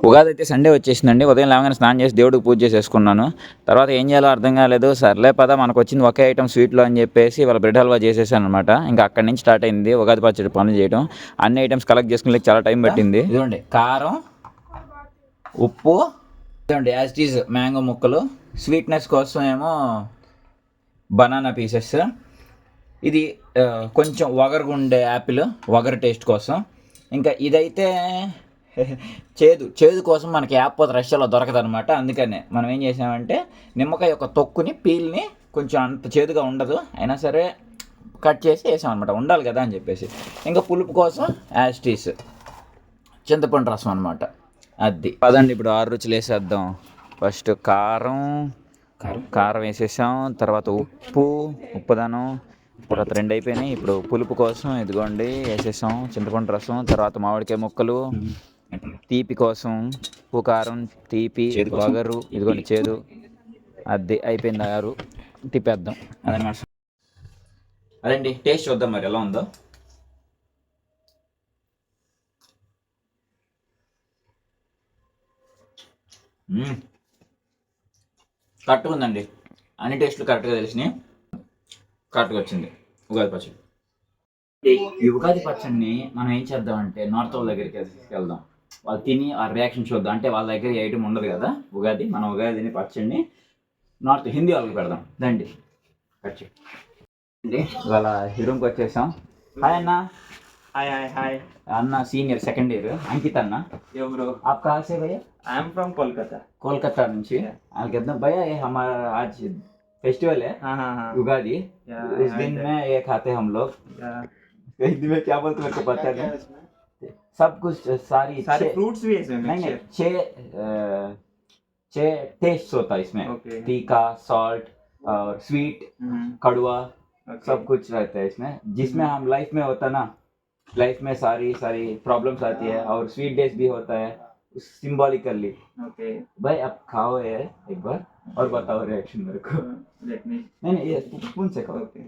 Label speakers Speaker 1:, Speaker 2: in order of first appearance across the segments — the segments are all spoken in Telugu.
Speaker 1: ఉగాది అయితే సండే వచ్చేసిందండి. ఉదయం లేవగానే స్నానం చేసి దేవుడికి పూజ చేసేసుకున్నాను. తర్వాత ఏం చేయాలో అర్థం కాలేదు. సర్లే పద మనకు వచ్చింది ఒకే ఐటమ్ స్వీట్లో అని చెప్పేసి వాళ్ళ బ్రెడ్ హల్వా చేసేసాను అనమాట. ఇంకా అక్కడి నుంచి స్టార్ట్ అయింది ఉగాది పచ్చడి పనులు చేయడం. అన్ని ఐటమ్స్ కలెక్ట్ చేసుకునే చాలా టైం పట్టింది. ఇదిగోండి కారం, ఉప్పు, ఇదిగోండి యాజ్ ఇట్ ఈజ్ మ్యాంగో ముక్కలు, స్వీట్నెస్ కోసం ఏమో బనానా పీసెస్, ఇది కొంచెం వగరుగుండే యాపిల్ వగరు టేస్ట్ కోసం. ఇంకా ఇదైతే చేదు కోసం మనకి యాపోత రష్యాలో దొరకదు అనమాట. అందుకనే మనం ఏం చేసామంటే నిమ్మకాయ యొక్క తొక్కుని పీల్ని కొంచెం అంత చేదుగా ఉండదు అయినా సరే కట్ చేసి వేసామన్నమాట, ఉండాలి కదా అని చెప్పేసి. ఇంకా పులుపు కోసం యాస్టీస్ చింతపండు రసం అనమాట. అది పదండి ఇప్పుడు 6 రుచులు వేసేద్దాం. ఫస్ట్ కారం కారం వేసేసాం, తర్వాత ఉప్పుదనం, తర్వాత 2 అయిపోయినాయి. ఇప్పుడు పులుపు కోసం ఇదిగోండి వేసేసాం చింతపండు రసం, తర్వాత మామిడికాయ ముక్కలు, తీపి కోసం ఉప్పు కారం తీపి వగరు, ఇదిగోండి చేదు. అది అయిపోయింది 6. తిప్పేద్దాం అదనమాట. అదండి టేస్ట్ చూద్దాం మరి ఎలా ఉందో. కరెక్ట్గా ఉందండి, అన్ని టేస్ట్లు కరెక్ట్గా తెలిసినాయి, కరెక్ట్గా వచ్చింది ఉగాది పచ్చడి. ఈ ఉగాది పచ్చడిని మనం ఏం చేద్దామంటే నార్త్ వాళ్ళ దగ్గరికి తీసుకెళ్దాం, వాళ్ళు తిని ఆ రియాక్షన్ చూద్దాం. అంటే వాళ్ళ దగ్గర ఏ ఐటమ్ ఉండదు కదా ఉగాది, మన ఉగాదిని పచ్చడిని నార్త్ హిందీ వాళ్ళకి పెడదాం దండి. అండి ఇవాళ రూమ్కి వచ్చేసాం. హాయ్ అన్న.
Speaker 2: हाय हाय हाय
Speaker 1: అన్న సీనియర్ సెకండ్ ఇయర్ అంకిత్ అన్న.
Speaker 2: यो ब्रो
Speaker 1: आप कहाँ से भैया?
Speaker 2: I am from Kolkata
Speaker 1: Kolkata నుంచి. कहते भैया ये हमारा आज फेस्टिवल है
Speaker 2: हाँ हाँ हाँ
Speaker 1: उगादी, उस दिन में ये खाते हम लोग. हिंदी में क्या बोलते मेरे को पता नहीं. सब कुछ सारे
Speaker 2: फ्रूट्स भी है इसमें
Speaker 1: नहीं 6 टेस्ट होता है इसमें.
Speaker 2: Okay.
Speaker 1: तीखा, सॉल्ट और स्वीट, कड़वा, सब कुछ रहता है इसमें. जिसमें हम लाइफ में होता ना, लाइफ में सारी प्रॉब्लम्स आती है और स्वीट डेज भी होता है सिंबॉलिकली.
Speaker 2: ओके
Speaker 1: भाई आप खाओ ये एक बार और बताओ रिएक्शन मेरे को.
Speaker 2: लेट मी
Speaker 1: नहीं ये स्पून से खाओ.
Speaker 2: ओके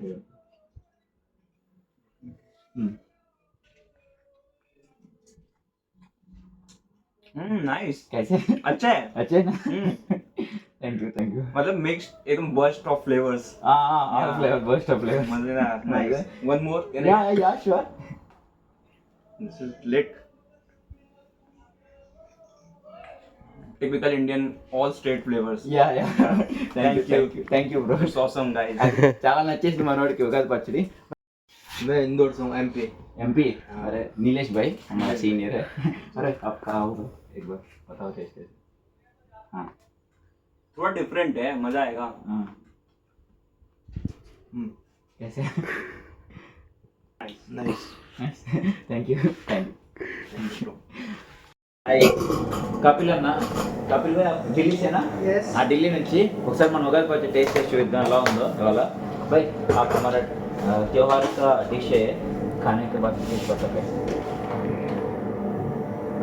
Speaker 2: नाइस
Speaker 1: कैसे?
Speaker 2: अच्छा है
Speaker 1: अच्छे ना? थैंक यू
Speaker 2: मतलब मिक्स एकदम बर्स्ट ऑफ फ्लेवर्स
Speaker 1: हाँ फ्लेवर बर्स्ट ऑफ फ्लेवर.
Speaker 2: मजेदार nice one more
Speaker 1: yeah sure.
Speaker 2: This is lit typical Indian all state flavors
Speaker 1: yeah thank you bro.
Speaker 2: it's awesome guys
Speaker 1: చాలా నచ్చేసింది మనోడికి ఉగాది పచ్చడి.
Speaker 2: मैं इंदौर से हूँ एमपी
Speaker 1: एमपी. अरे नीलेश भाई हमारा सीनियर है. अरे आप कहाँ हो एक बार बताओ टेस्ट. हाँ
Speaker 2: थोड़ा डिफरेंट है मजा आएगा
Speaker 1: हाँ कैसे?
Speaker 2: Nice
Speaker 1: thank you. Hi Kapil అన్న. కపిల్ భాయ్ ఢిల్లీ సేనా? ఆ ఢిల్లీ నుంచి ఒకసారి మన ఉగాది పచ్చడి టేస్ట్ చేసి చూద్దాం ఎలా ఉందో ఇవాళ. भाई आप हमारा त्योहार का डिश है, खाने के बाद कुछ बता कैसे?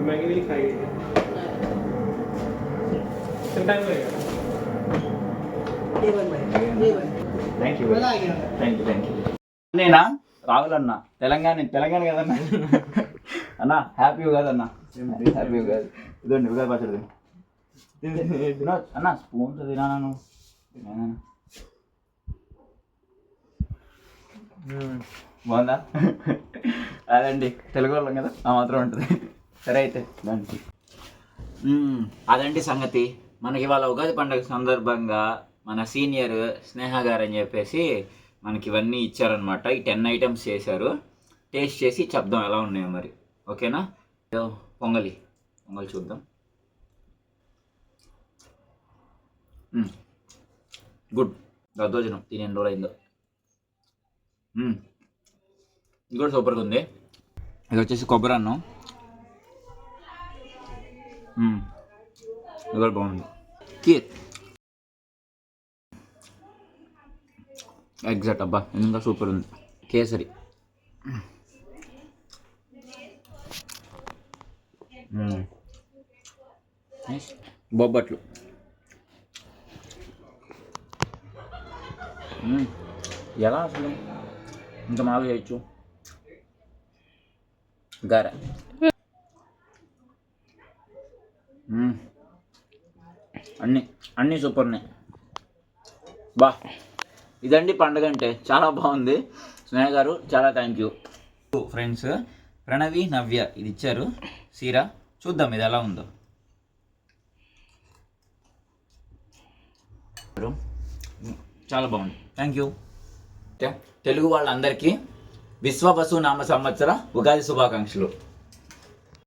Speaker 2: मैंने भी खाई है टाइम लगेगा
Speaker 1: థ్యాంక్ యూ నేనా రాహుల్ అన్న తెలంగాణ కదన్నా. అన్న హ్యాపీ ఉగాది అన్న. హ్యాపీ ఉగాది. ఇదండి ఉగాది పచ్చడి అన్న స్పూన్తో తినాను. బాగుందా? అదండి తెలుగు వాళ్ళం కదా ఆ మాత్రం ఉంటుంది. సరే అయితే దానికి అదండి సంగతి. మనకి ఇవాళ ఉగాది పండుగ సందర్భంగా మన సీనియర్ స్నేహ గారు అని చెప్పేసి మనకి ఇవన్నీ ఇచ్చారనమాట. ఈ 10 ఐటమ్స్ చేశారు. టేస్ట్ చేసి చెప్దాం ఎలా ఉన్నాయో మరి. ఓకేనా? పొంగలి చూద్దాం. గుడ్. దద్దోజనం తిని ఎన్ని రోజులు అయిందో. ఇది కూడా సూపర్గా ఉంది. ఇది వచ్చేసి కొబ్బరి అన్నం. ఇది కూడా బాగుంది. కీర్ ఎగ్జాక్ట్ అబ్బా ఇంకా సూపర్ ఉంది. కేసరి బొబ్బట్లు ఎలా అసలు ఇంత బాగా చేయొచ్చు. గారె అన్నీ సూపర్నే. బా, ఇదండి పండుగ అంటే. చాలా బాగుంది స్నేహ గారు, చాలా థ్యాంక్ యూ. ఫ్రెండ్స్, ప్రణవి నవ్య ఇది ఇచ్చారు సీరా. చూద్దాం ఇది ఎలా ఉందో. చాలా బాగుంది, థ్యాంక్ యూ. తెలుగు వాళ్ళందరికీ విశ్వవసు నామ సంవత్సర ఉగాది శుభాకాంక్షలు.